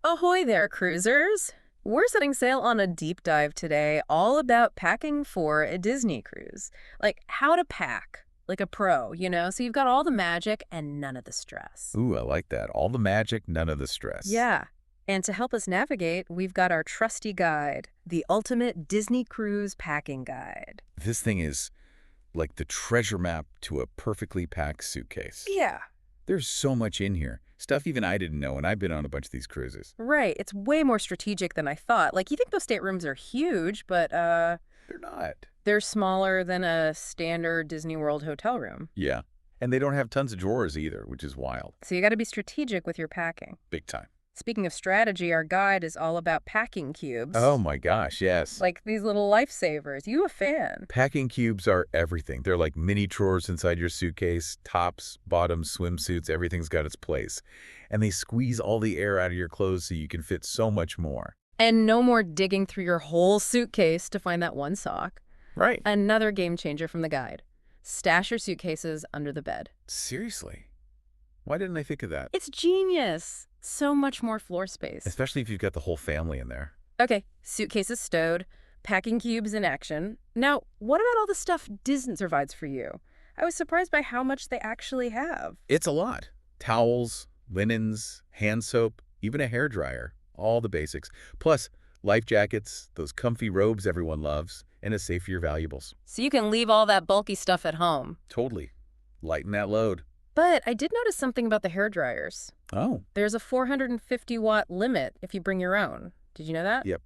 Ahoy there, cruisers! We're setting sail on a deep dive today, all about packing for a Disney cruise. Like, how to pack, like a pro, So you've got all the magic and none of the stress. Ooh, I like that. All the magic, none of the stress. Yeah. And to help us navigate, we've got our trusty guide, the ultimate Disney cruise packing guide. This thing is like the treasure map to a perfectly packed suitcase. Yeah. There's so much in here. Stuff even I didn't know, and I've been on a bunch of these cruises. Right. It's way more strategic than I thought. Like, you think those staterooms are huge, but, They're not. they're smaller than a standard Disney World hotel room. Yeah. And they don't have tons of drawers either, which is wild. So you got to be strategic with your packing. Big time. Speaking of strategy, our guide is all about packing cubes. Oh my gosh, yes. Like these little lifesavers. You a fan? Packing cubes are everything. They're like mini drawers inside your suitcase, tops, bottoms, swimsuits, everything's got its place. And they squeeze all the air out of your clothes so you can fit so much more. And no more digging through your whole suitcase to find that one sock. Right. Another game changer from the guide. Stash your suitcases under the bed. Seriously? Why didn't I think of that? It's genius. So much more floor space. Especially if you've got the whole family in there. Okay, suitcases stowed, packing cubes in action. Now, what about all the stuff Disney provides for you? I was surprised by how much they actually have. It's a lot. Towels, linens, hand soap, even a hairdryer. All the basics. Plus, life jackets, those comfy robes everyone loves, and a safe for your valuables. So you can leave all that bulky stuff at home. Totally. Lighten that load. But I did notice something about the hairdryers. Oh. There's a 450-watt limit if you bring your own. Did you know that? Yep.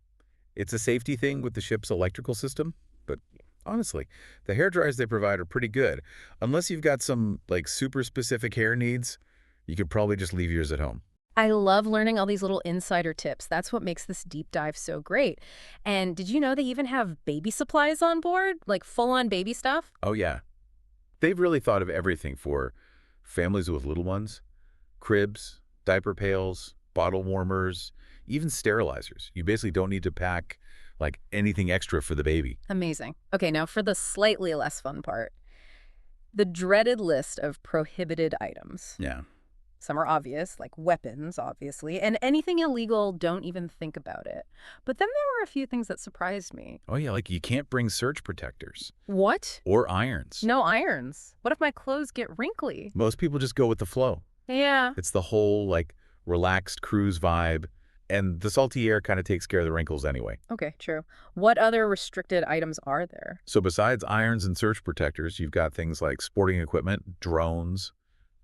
It's a safety thing with the ship's electrical system, but honestly, the hairdryers they provide are pretty good. Unless you've got some, like, super specific hair needs, you could probably just leave yours at home. I love learning all these little insider tips. That's what makes this deep dive so great. And did you know they even have baby supplies on board? Like full-on baby stuff? Oh, yeah. They've really thought of everything for families with little ones. Cribs, diaper pails, bottle warmers, even sterilizers. You basically don't need to pack, like, anything extra for the baby. Amazing. Okay, now for the slightly less fun part. The dreaded list of prohibited items. Yeah. Some are obvious, like weapons, obviously, and anything illegal, don't even think about it. But then there were a few things that surprised me. Oh, yeah, like you can't bring surge protectors. What? Or irons. No irons. What if my clothes get wrinkly? Most people just go with the flow. Yeah. It's the whole, like, relaxed cruise vibe, and the salty air kind of takes care of the wrinkles anyway. Okay, true. What other restricted items are there? So besides irons and surge protectors, you've got things like sporting equipment, drones,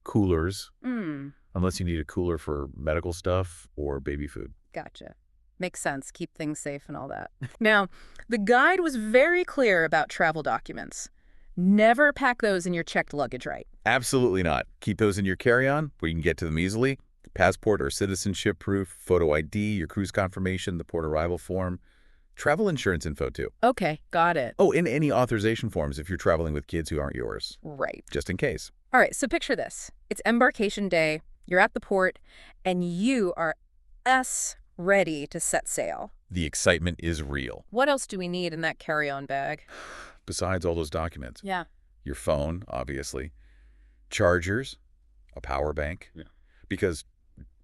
coolers, unless you need a cooler for medical stuff or baby food. Gotcha. Makes sense. Keep things safe and all that. Now, the guide was very clear about travel documents. Never pack those in your checked luggage, right? Absolutely not. Keep those in your carry-on where you can get to them easily. Passport or citizenship proof, photo ID, your cruise confirmation, the port arrival form, travel insurance info too. Okay, got it. Oh, and any authorization forms if you're traveling with kids who aren't yours. Right. Just in case. All right, so picture this. It's embarkation day, you're at the port, and you are ready to set sail. The excitement is real. What else do we need in that carry-on bag? Besides all those documents. Yeah. Your phone, obviously. Chargers, a power bank. Yeah. Because,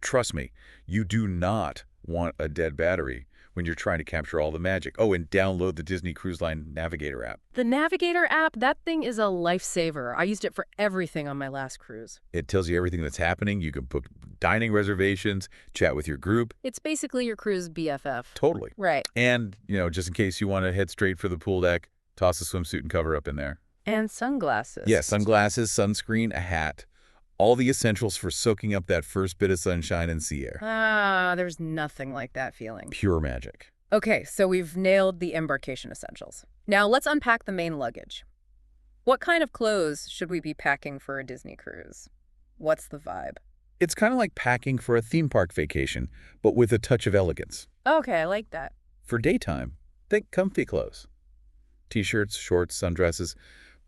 trust me, you do not want a dead battery when you're trying to capture all the magic. Oh, and download the Disney Cruise Line Navigator app. The Navigator app, that thing is a lifesaver. I used it for everything on my last cruise. It tells you everything that's happening. You can book dining reservations, chat with your group. It's basically your cruise BFF. Totally. Right. And, just in case you want to head straight for the pool deck, toss a swimsuit and cover up in there. And sunglasses. Yeah, sunglasses, sunscreen, a hat. All the essentials for soaking up that first bit of sunshine and sea air. There's nothing like that feeling. Pure magic. Okay, so we've nailed the embarkation essentials. Now let's unpack the main luggage. What kind of clothes should we be packing for a Disney cruise? What's the vibe? It's kind of like packing for a theme park vacation, but with a touch of elegance. Okay, I like that. For daytime, think comfy clothes. T-shirts, shorts, sundresses.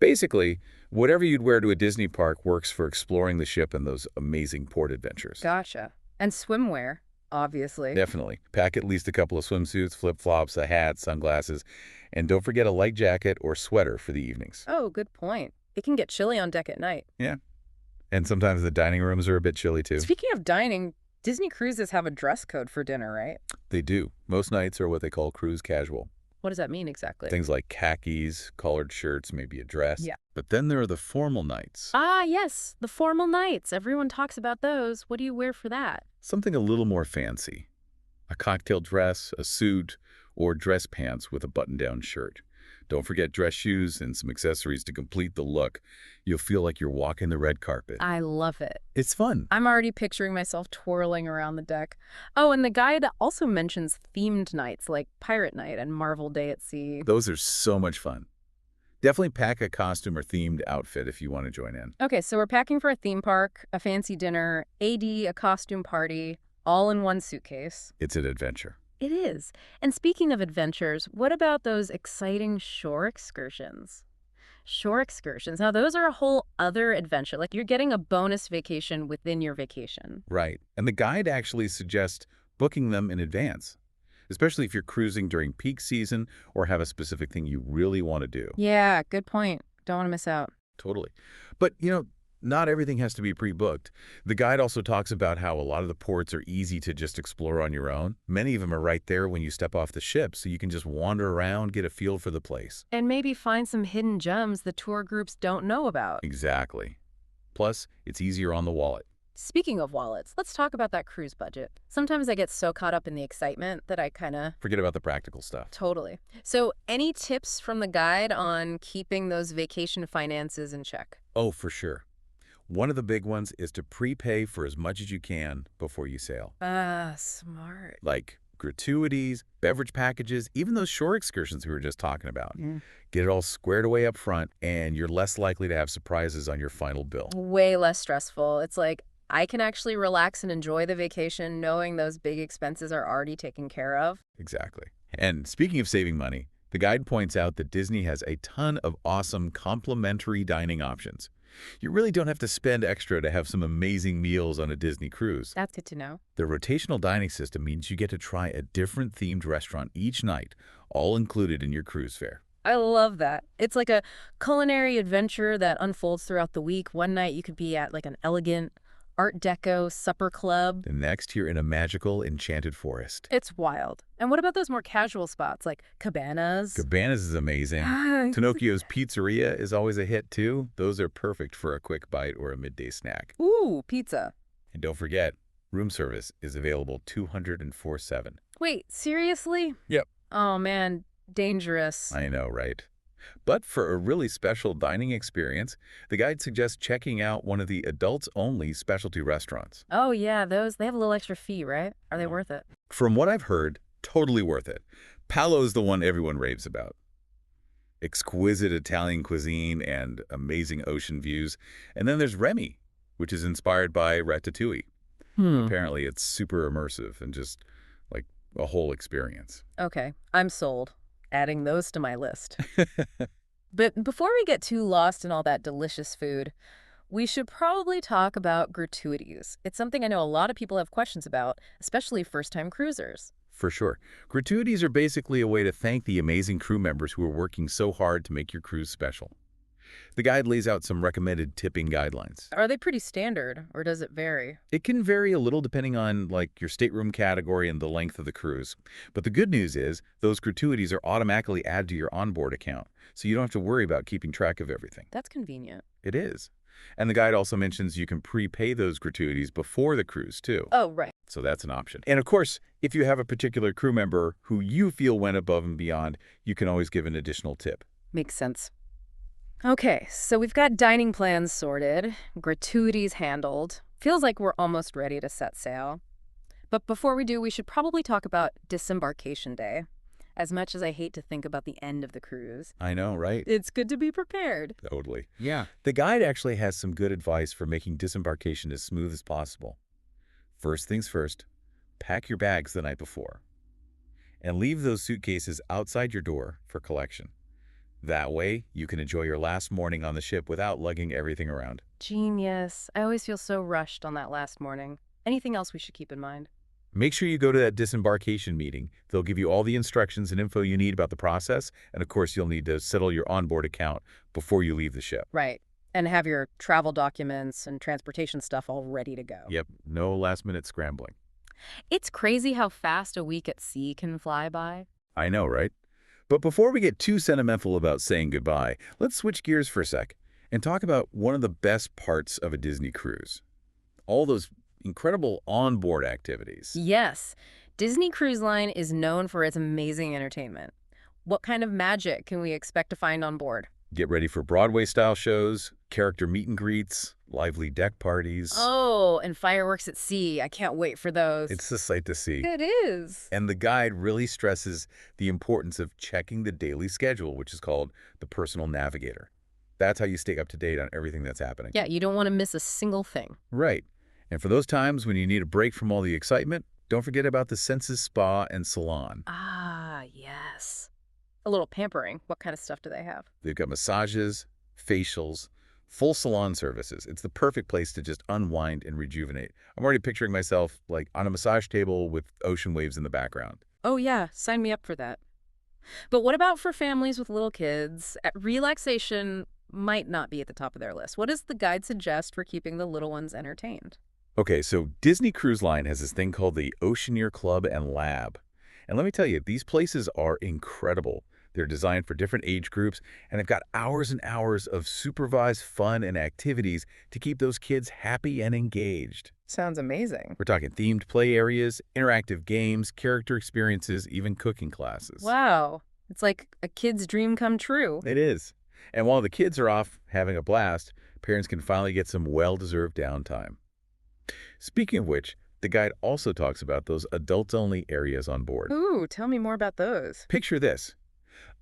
Basically, whatever you'd wear to a Disney park works for exploring the ship and those amazing port adventures. Gotcha. And swimwear, obviously. Definitely. Pack at least a couple of swimsuits, flip-flops, a hat, sunglasses, and don't forget a light jacket or sweater for the evenings. Oh, good point. It can get chilly on deck at night. Yeah. And sometimes the dining rooms are a bit chilly, too. Speaking of dining, Disney cruises have a dress code for dinner, right? They do. Most nights are what they call cruise casual. What does that mean exactly? Things like khakis, collared shirts, maybe a dress. Yeah. But then there are the formal nights. Ah, yes, the formal nights. Everyone talks about those. What do you wear for that? Something a little more fancy. A cocktail dress, a suit, or dress pants with a button-down shirt. Don't forget dress shoes and some accessories to complete the look. You'll feel like you're walking the red carpet. I love it. It's fun. I'm already picturing myself twirling around the deck. Oh, and the guide also mentions themed nights like Pirate Night and Marvel Day at Sea. Those are so much fun. Definitely pack a costume or themed outfit if you want to join in. Okay, so we're packing for a theme park, a fancy dinner, a costume party, all in one suitcase. It's an adventure. It is. And speaking of adventures, what about those exciting shore excursions? Shore excursions. Now, those are a whole other adventure. Like, you're getting a bonus vacation within your vacation. Right. And the guide actually suggests booking them in advance, especially if you're cruising during peak season or have a specific thing you really want to do. Yeah, good point. Don't want to miss out. Totally. But, not everything has to be pre-booked. The guide also talks about how a lot of the ports are easy to just explore on your own. Many of them are right there when you step off the ship, so you can just wander around, get a feel for the place. And maybe find some hidden gems the tour groups don't know about. Exactly. Plus, it's easier on the wallet. Speaking of wallets, let's talk about that cruise budget. Sometimes I get so caught up in the excitement that I Forget about the practical stuff. Totally. So any tips from the guide on keeping those vacation finances in check? Oh, for sure. One of the big ones is to prepay for as much as you can before you sail. Ah, smart. Like gratuities, beverage packages, even those shore excursions we were just talking about. Mm. Get it all squared away up front, and you're less likely to have surprises on your final bill. Way less stressful. It's like I can actually relax and enjoy the vacation knowing those big expenses are already taken care of. Exactly. And speaking of saving money, the guide points out that Disney has a ton of awesome complimentary dining options. You really don't have to spend extra to have some amazing meals on a Disney cruise. That's good to know. The rotational dining system means you get to try a different themed restaurant each night, all included in your cruise fare. I love that. It's like a culinary adventure that unfolds throughout the week. One night you could be at like an elegant Art Deco supper club. The next, you're in a magical, enchanted forest. It's wild. And what about those more casual spots like cabanas? Cabanas is amazing. Pinocchio's Pizzeria is always a hit, too. Those are perfect for a quick bite or a midday snack. Ooh, pizza. And don't forget, room service is available 204/7. Wait, seriously? Yep. Oh, man, dangerous. I know, right? But for a really special dining experience, the guide suggests checking out one of the adults-only specialty restaurants. Oh, yeah, they have a little extra fee, right? Are they worth it? From what I've heard, totally worth it. Palo's the one everyone raves about. Exquisite Italian cuisine and amazing ocean views. And then there's Remy, which is inspired by Ratatouille. Apparently, it's super immersive and just like a whole experience. Okay, I'm sold. Adding those to my list. But before we get too lost in all that delicious food, we should probably talk about gratuities. It's something I know a lot of people have questions about, especially first-time cruisers. For sure. Gratuities are basically a way to thank the amazing crew members who are working so hard to make your cruise special. The guide lays out some recommended tipping guidelines. Are they pretty standard, or does it vary? It can vary a little depending on your stateroom category and the length of the cruise. But the good news is those gratuities are automatically added to your onboard account, so you don't have to worry about keeping track of everything. That's convenient. It is. And the guide also mentions you can prepay those gratuities before the cruise, too. Oh, right. So that's an option. And of course, if you have a particular crew member who you feel went above and beyond, you can always give an additional tip. Makes sense. Okay, so we've got dining plans sorted, gratuities handled. Feels like we're almost ready to set sail. But before we do, we should probably talk about disembarkation day. As much as I hate to think about the end of the cruise, I know, right? it's good to be prepared. Totally. Yeah. The guide actually has some good advice for making disembarkation as smooth as possible. First things first, pack your bags the night before. And leave those suitcases outside your door for collection. That way, you can enjoy your last morning on the ship without lugging everything around. Genius. I always feel so rushed on that last morning. Anything else we should keep in mind? Make sure you go to that disembarkation meeting. They'll give you all the instructions and info you need about the process, and of course, you'll need to settle your onboard account before you leave the ship. Right. And have your travel documents and transportation stuff all ready to go. Yep, no last-minute scrambling. It's crazy how fast a week at sea can fly by. I know, right? But before we get too sentimental about saying goodbye, let's switch gears for a sec and talk about one of the best parts of a Disney cruise. All those incredible onboard activities. Yes, Disney Cruise Line is known for its amazing entertainment. What kind of magic can we expect to find on board? Get ready for Broadway-style shows, character meet and greets, lively deck parties. Oh, and fireworks at sea. I can't wait for those. It's a sight to see. It is. And the guide really stresses the importance of checking the daily schedule, which is called the personal navigator. That's how you stay up to date on everything that's happening. Yeah, you don't want to miss a single thing. Right. And for those times when you need a break from all the excitement, don't forget about the Senses Spa and Salon. Ah, yes. A little pampering. What kind of stuff do they have? They've got massages, facials, full salon services. It's the perfect place to just unwind and rejuvenate. I'm already picturing myself like on a massage table with ocean waves in the background. Oh, yeah. Sign me up for that. But what about for families with little kids? Relaxation might not be at the top of their list. What does the guide suggest for keeping the little ones entertained? Okay, so Disney Cruise Line has this thing called the Oceaneer Club and Lab. And let me tell you, these places are incredible. They're designed for different age groups, and they've got hours and hours of supervised fun and activities to keep those kids happy and engaged. Sounds amazing. We're talking themed play areas, interactive games, character experiences, even cooking classes. Wow. It's like a kid's dream come true. It is. And while the kids are off having a blast, parents can finally get some well-deserved downtime. Speaking of which, the guide also talks about those adults-only areas on board. Ooh, tell me more about those. Picture this.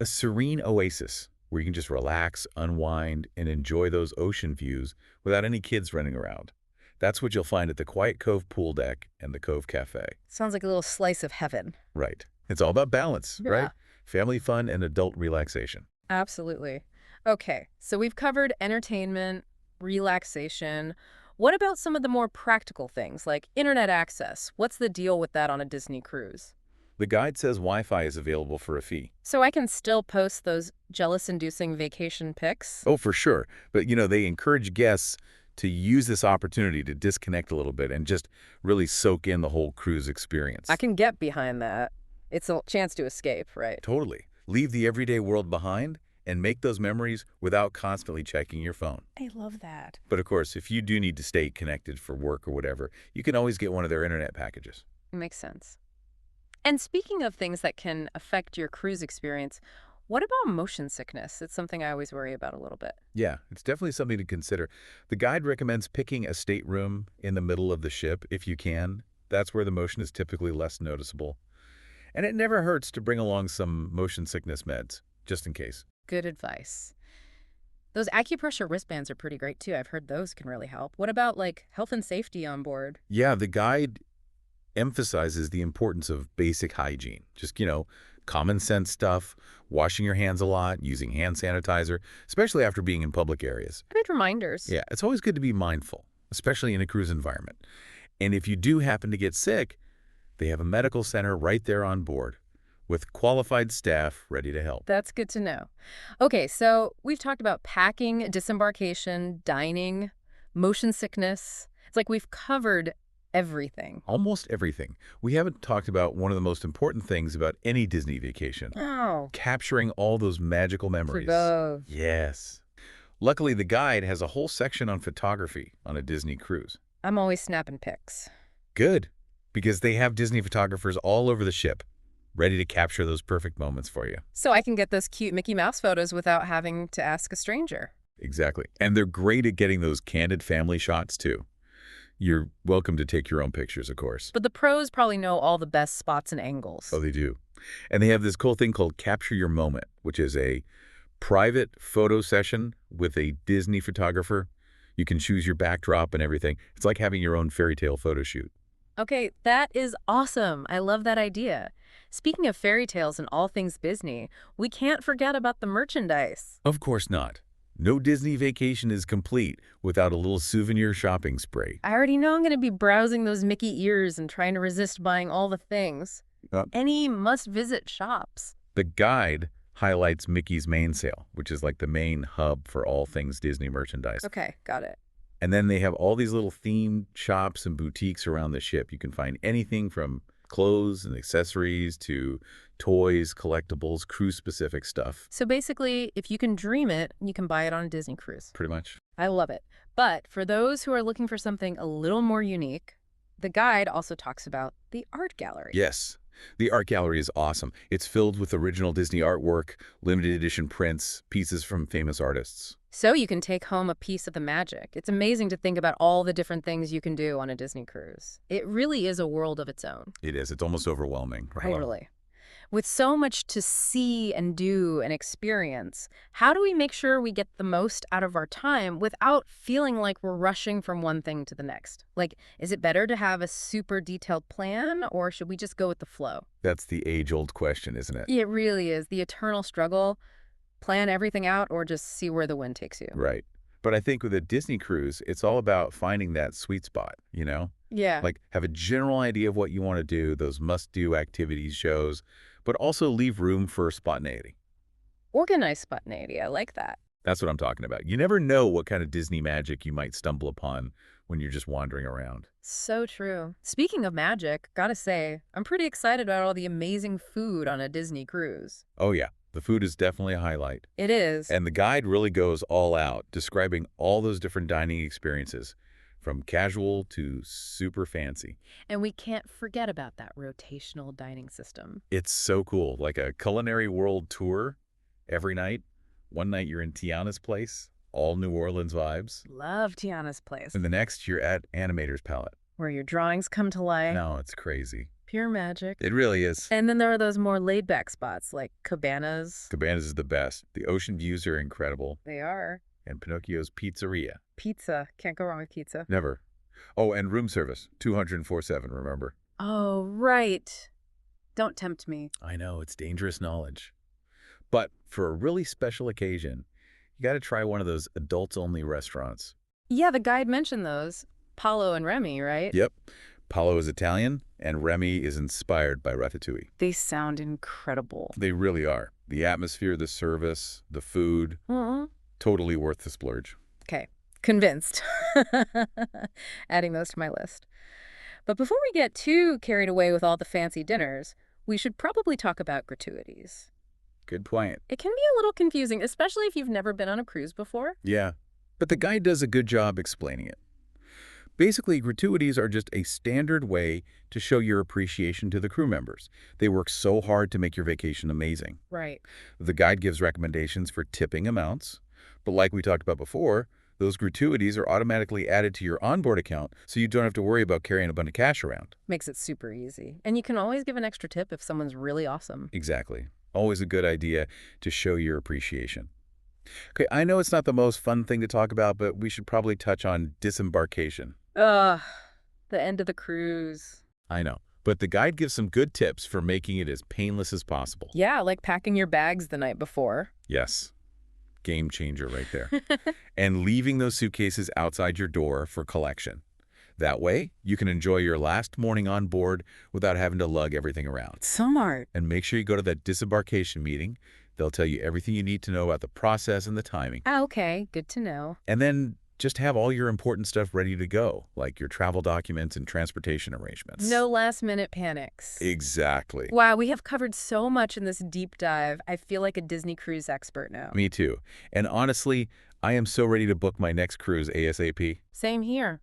A serene oasis where you can just relax, unwind, and enjoy those ocean views without any kids running around. That's what you'll find at the Quiet Cove Pool Deck and the Cove Cafe. Sounds like a little slice of heaven. Right. It's all about balance, Yeah. right? Family fun and adult relaxation. Absolutely. Okay, so we've covered entertainment, relaxation. What about some of the more practical things, like internet access? What's the deal with that on a Disney cruise? The guide says Wi-Fi is available for a fee. So I can still post those jealous-inducing vacation pics? Oh, for sure. But, they encourage guests to use this opportunity to disconnect a little bit and just really soak in the whole cruise experience. I can get behind that. It's a chance to escape, right? Totally. Leave the everyday world behind and make those memories without constantly checking your phone. I love that. But of course, if you do need to stay connected for work or whatever, you can always get one of their internet packages. Makes sense. And speaking of things that can affect your cruise experience, what about motion sickness? It's something I always worry about a little bit. Yeah, it's definitely something to consider. The guide recommends picking a stateroom in the middle of the ship if you can. That's where the motion is typically less noticeable. And it never hurts to bring along some motion sickness meds, just in case. Good advice. Those acupressure wristbands are pretty great, too. I've heard those can really help. What about, health and safety on board? Yeah, the guide emphasizes the importance of basic hygiene. Just, common sense stuff, washing your hands a lot, using hand sanitizer, especially after being in public areas. Good reminders. Yeah, it's always good to be mindful, especially in a cruise environment. And if you do happen to get sick, they have a medical center right there on board with qualified staff ready to help. That's good to know. Okay, so we've talked about packing, disembarkation, dining, motion sickness. It's like we've covered everything. Almost everything. We haven't talked about one of the most important things about any Disney vacation. Oh. Capturing all those magical memories. Both. Yes. Luckily, the guide has a whole section on photography on a Disney cruise. I'm always snapping pics. Good, because they have Disney photographers all over the ship, ready to capture those perfect moments for you. So I can get those cute Mickey Mouse photos without having to ask a stranger. Exactly. And they're great at getting those candid family shots, too. You're welcome to take your own pictures, of course. But the pros probably know all the best spots and angles. Oh, they do. And they have this cool thing called Capture Your Moment, which is a private photo session with a Disney photographer. You can choose your backdrop and everything. It's like having your own fairy tale photo shoot. Okay, that is awesome. I love that idea. Speaking of fairy tales and all things Disney, we can't forget about the merchandise. Of course not. No Disney vacation is complete without a little souvenir shopping spree. I already know I'm going to be browsing those Mickey ears and trying to resist buying all the things. Any must-visit shops. The guide highlights Mickey's main sale, which is like the main hub for all things Disney merchandise. Okay, got it. And then they have all these little themed shops and boutiques around the ship. You can find anything from clothes and accessories to toys, collectibles, cruise-specific stuff. So basically, if you can dream it, you can buy it on a Disney cruise. Pretty much. I love it. But for those who are looking for something a little more unique, the guide also talks about the art gallery. Yes. The art gallery is awesome. It's filled with original Disney artwork, limited edition prints, pieces from famous artists. So you can take home a piece of the magic. It's amazing to think about all the different things you can do on a Disney cruise. It really is a world of its own. It is. It's almost overwhelming. Totally. With so much to see and do and experience, how do we make sure we get the most out of our time without feeling like we're rushing from one thing to the next? Like, is it better to have a super detailed plan, or should we just go with the flow? That's the age-old question, isn't it? It really is. The eternal struggle. Plan everything out or just see where the wind takes you. Right. But I think with a Disney cruise, it's all about finding that sweet spot, you know? Yeah. Like, have a general idea of what you want to do, those must-do activities, shows, but also leave room for spontaneity. Organized spontaneity. I like that. That's what I'm talking about. You never know what kind of Disney magic you might stumble upon when you're just wandering around. So true. Speaking of magic, gotta say, I'm pretty excited about all the amazing food on a Disney cruise. Oh, yeah. The food is definitely a highlight. It is. And the guide really goes all out, describing all those different dining experiences, from casual to super fancy. And we can't forget about that rotational dining system. It's so cool, like a culinary world tour every night. One night you're in Tiana's place, all New Orleans vibes. Love Tiana's place. And the next you're at Animator's Palette. Where your drawings come to life. No, it's crazy. Pure magic. It really is. And then there are those more laid-back spots like Cabanas. Cabanas is the best. The ocean views are incredible. They are. And Pinocchio's Pizzeria. Pizza. Can't go wrong with pizza. Never. Oh, and room service. 204/7, remember? Oh, right. Don't tempt me. I know, it's dangerous knowledge. But for a really special occasion, you got to try one of those adults-only restaurants. Yeah, the guide mentioned those. Paolo and Remy, right? Yep. Paolo is Italian, and Remy is inspired by Ratatouille. They sound incredible. They really are. The atmosphere, the service, the food, totally worth the splurge. Okay, convinced. Adding those to my list. But before we get too carried away with all the fancy dinners, we should probably talk about gratuities. Good point. It can be a little confusing, especially if you've never been on a cruise before. Yeah, but the guide does a good job explaining it. Basically, gratuities are just a standard way to show your appreciation to the crew members. They work so hard to make your vacation amazing. Right. The guide gives recommendations for tipping amounts, but like we talked about before, those gratuities are automatically added to your onboard account, so you don't have to worry about carrying a bunch of cash around. Makes it super easy. And you can always give an extra tip if someone's really awesome. Exactly. Always a good idea to show your appreciation. Okay, I know it's not the most fun thing to talk about, but we should probably touch on disembarkation. Ugh, the end of the cruise. I know, but the guide gives some good tips for making it as painless as possible. Yeah, like packing your bags the night before. Yes, game changer right there. And leaving those suitcases outside your door for collection. That way, you can enjoy your last morning on board without having to lug everything around. Smart. And make sure you go to that disembarkation meeting. They'll tell you everything you need to know about the process and the timing. Okay, good to know. And then just have all your important stuff ready to go, like your travel documents and transportation arrangements. No last-minute panics. Exactly. Wow, we have covered so much in this deep dive. I feel like a Disney cruise expert now. Me too. And honestly, I am so ready to book my next cruise ASAP. Same here.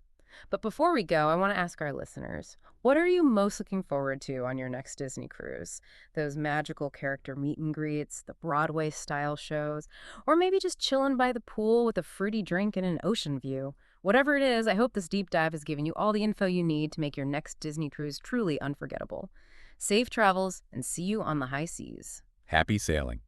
But before we go, I want to ask our listeners, what are you most looking forward to on your next Disney cruise? Those magical character meet and greets, the Broadway-style shows, or maybe just chilling by the pool with a fruity drink and an ocean view? Whatever it is, I hope this deep dive has given you all the info you need to make your next Disney cruise truly unforgettable. Safe travels, and see you on the high seas. Happy sailing.